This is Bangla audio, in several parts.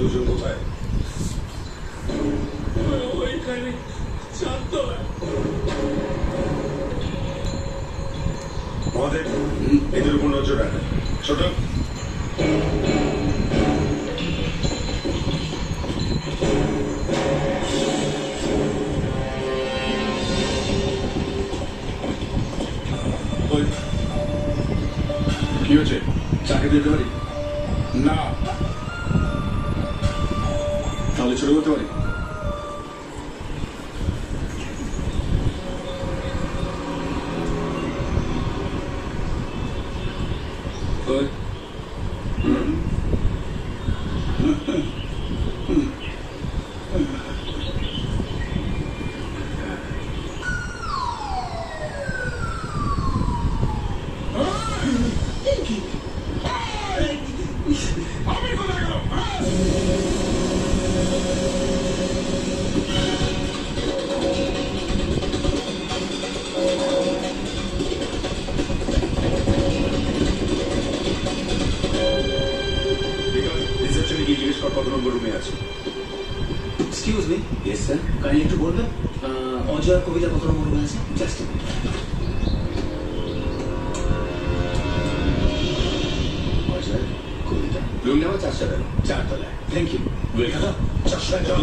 দুজন কোথায়? ওইখানে চারতলায়। মহাদেব, এদের উপর নজর রাখ। ছোট কি হচ্ছে? চাকরি দিতে পারি না, তাহলে ছোট করতে পারি। রিসেপশনে গিয়ে জিজ্ঞেস কর কত নম্বর রুমে আছে। Excuse me. Yes sir. Kindly একটু বলবেন অজয় কবিতা কত নম্বর রুমে আছে? জাস্ট অজয় কবিতা রুম নেওয়া 4তলায়। Thank you. ওয়েলকাম। 4 চল।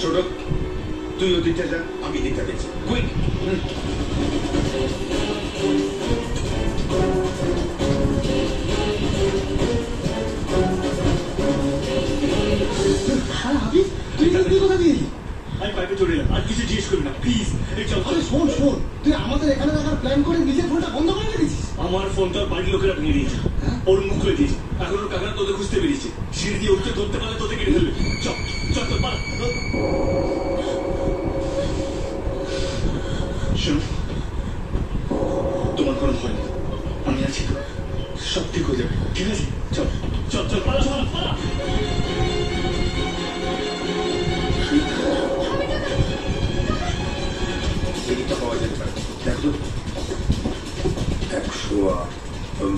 ছোট, তুই ওদিকটা যা, আমি দিকটা দেখছি। কুইক। আমি পাইপে চলে এলাম, আর কিছু জিজ্ঞেস করবি না প্লিজ। শোন তুই আমাদের এখানে রাখার প্ল্যান করে নিজের ফোনটা বন্ধ করে দিয়েছিস। আমার ফোনটা বাড়ির লোকেরা ভেঙে দিয়েছে, ওর মুখ খুলে দিয়েছে। এখন ওর কাকারা তোদের খুঁজতে বেরিয়েছে, সিঁড়ি দিয়ে উঠতে ধরতে পারলে তোদের কেটে ফেলবে। চল চল চল পালা। শোনো, তোমার কোনো ভয় নেই, আমি আছি তো, সব ঠিক হয়ে যাবে। ঠিক আছে, চল চল চল পালা পালা পালা। টিকিটটা পাওয়া যেতে পারে। দেখো 100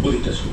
ওদিকটা ছিল।